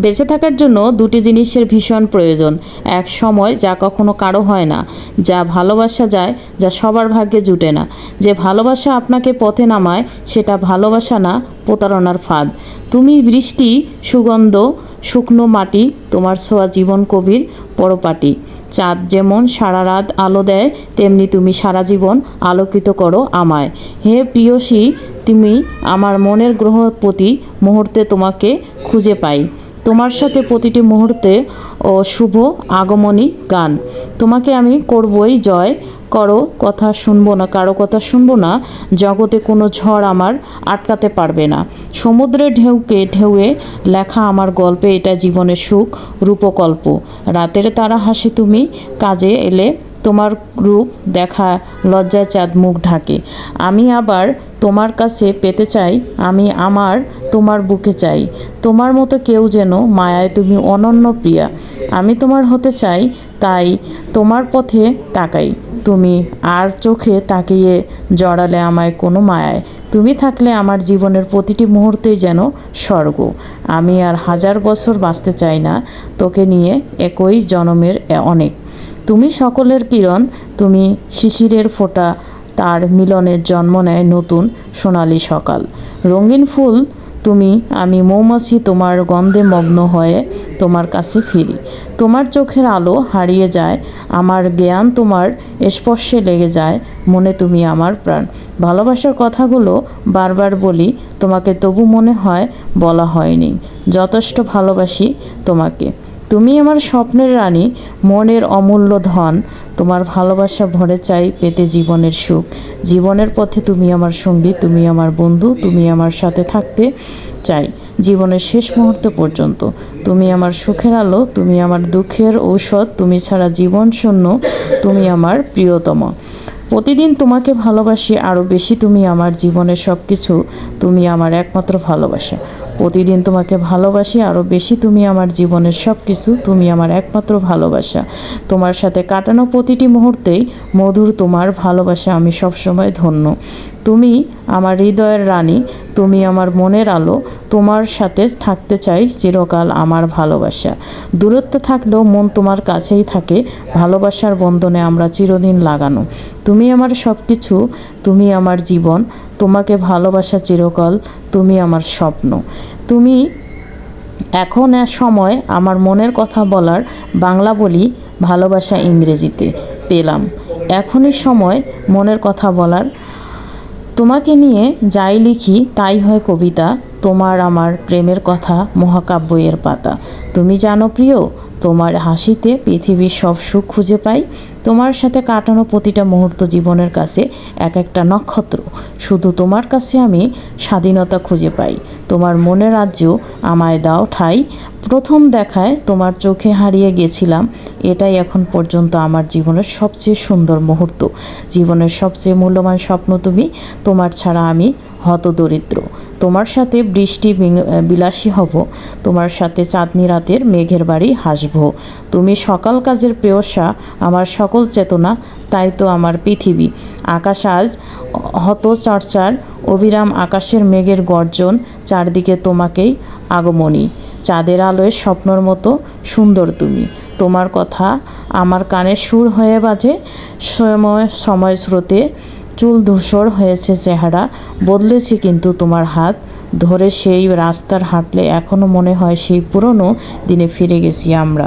বেঁচে থাকার জন্য দুটি জিনিসের ভীষণ প্রয়োজন। এক সময় যা কখনো কারো হয় না, যা ভালোবাসা যায়, যা সবার ভাগ্যে জুটে না। যে ভালোবাসা আপনাকে পথে নামায় সেটা ভালোবাসা না, প্রতারণার ফাঁদ। তুমি বৃষ্টি, সুগন্ধ, শুকনো মাটি, তোমার ছোঁয়া জীবন কবির পরপাটি। চাঁদ যেমন সারা রাত আলো দেয়, তেমনি তুমি সারা জীবন আলোকিত করো আমায়। হে প্রিয়সী, তুমি আমার মনের গ্রহ, প্রতি মুহূর্তে তোমাকে খুঁজে পাই। তোমার সাথে প্রতিটি মুহূর্তে ও শুভ আগমনী গান। তোমাকে আমি করবই জয়, কারো কথা শুনবো না, কারো কথা শুনবো না। জগতে কোনো ঝড় আমার আটকাতে পারবে না। সমুদ্রের ঢেউকে ঢেউয়ে লেখা আমার গল্পে, এটা জীবনের সুখ রূপকল্প। রাতের তারা হাসি, তুমি কাজে এলে তোমার রূপ দেখা লজ্জায় চাঁদ মুখ ঢাকে। আমি আবার তোমার কাছে পেতে চাই, আমি আমার তোমার বুকে চাই। তোমার মতো কেউ যেন মায়ায়, তুমি অনন্য প্রিয়া। আমি তোমার হতে চাই, তাই তোমার পথে তাকাই। তুমি আর চোখে তাকিয়ে জড়ালে আমায় কোনো মায়ায়। তুমি থাকলে আমার জীবনের প্রতিটি মুহূর্তেই যেন স্বর্গ। আমি আর 1000 বছর বাঁচতে চাই না, তোকে নিয়ে একই জনমের অনেক। তুমি সকলের কিরণ, তুমি শিশিরের ফোঁটা, তার মিলনের জন্ম নেয় নতুন সোনালি সকাল। রঙিন ফুল তুমি, আমি মৌমাছি, তোমার গন্ধে মগ্ন হয়ে তোমার কাছে ফিরি। তোমার চোখের আলো হারিয়ে যায়, আমার জ্ঞান তোমার স্পর্শে লেগে যায়। মনে তুমি আমার প্রাণ। ভালোবাসার কথাগুলো বারবার বলি তোমাকে, তবু মনে হয় বলা হয়নি। যথেষ্ট ভালোবাসি তোমাকে। তুমি আমার স্বপ্নের রানী, মনের অমূল্য ধন। তোমার ভালোবাসা ভরে চাই পেতে জীবনের সুখ। জীবনের পথে তুমি আমার সঙ্গী, তুমি আমার বন্ধু, তুমি আমার সাথে থাকতে চাই জীবনের শেষ মুহূর্ত পর্যন্ত। তুমি আমার সুখের আলো, তুমি আমার দুঃখের ঔষধ, তুমি ছাড়া জীবন শূন্য, তুমি আমার প্রিয়তমা। প্রতিদিন তোমাকে ভালোবাসি আরও বেশি, তুমি আমার জীবনের সব কিছু, তুমি আমার একমাত্র ভালোবাসা। প্রতিদিন তোমাকে ভালোবাসি আরও বেশি, তুমি আমার জীবনের সব কিছু, তুমি আমার একমাত্র ভালোবাসা। তোমার সাথে কাটানো প্রতিটি মুহূর্তেই মধুর, তোমার ভালোবাসা আমি সবসময় ধন্য। তুমি আমার হৃদয়ের রানী, তুমি আমার মনের আলো, তোমার সাথে থাকতে চাই চিরকাল আমার ভালোবাসা। দূরত্বে থাকলেও মন তোমার কাছেই থাকে, ভালোবাসার বন্ধনে আমরা চিরদিন লাগানো। তুমি আমার সব কিছু, তুমি আমার জীবন, তোমাকে ভালোবাসা চিরকাল, তুমি আমার স্বপ্ন। তুমি এখন সময় আমার মনের কথা বলার, বাংলা বলি ভালোবাসা ইংরেজিতে পেলাম। এখনই সময় মনের কথা বলার। তোমাকে নিয়ে যাই লিখি তাই হয় কবিতা, তোমার আমার প্রেমের কথা মহাকাব্য এর পাতা। তুমি জানো প্রিয়, তোমার হাসিতে পৃথিবীর সব সুখ খুঁজে পাই। তোমার সাথে কাটানো প্রতিটা মুহূর্ত জীবনের কাছে এক একটা নক্ষত্র। শুধু তোমার কাছে আমি স্বাধীনতা খুঁজে পাই। তোমার মনের রাজ্য আমায় দাও ঠাই। প্রথম দেখায় তোমার চোখে হারিয়ে গেছিলাম, এটাই এখন পর্যন্ত আমার জীবনের সবচেয়ে সুন্দর মুহূর্ত। জীবনের সবচেয়ে মূল্যবান স্বপ্ন তুমি, তোমার ছাড়া আমি হতদরিদ্র। তোমার সাথে বৃষ্টি বিলাসী হব, তোমার সাথে চাঁদনি রাতের মেঘের বাড়ি হাসব। তুমি সকাল কাজের প্রেয়সা, আমার সকল চেতনা, তাই তো আমার পৃথিবী। আকাশ আজ হত চর্চার, অবিরাম আকাশের মেঘের গর্জন, চারদিকে তোমাকেই আগমনী। চাঁদের আলোয় স্বপ্নর মতো সুন্দর তুমি। তোমার কথা আমার কানে সুর হয়ে বাজে, সময় স্রোতে চুল ধূসর হয়েছে চেহারা, বদলেছি কিন্তু তোমার হাত ধরে সেই রাস্তার হাঁটলে এখনও মনে হয় সেই পুরনো দিনে ফিরে গেছি আমরা।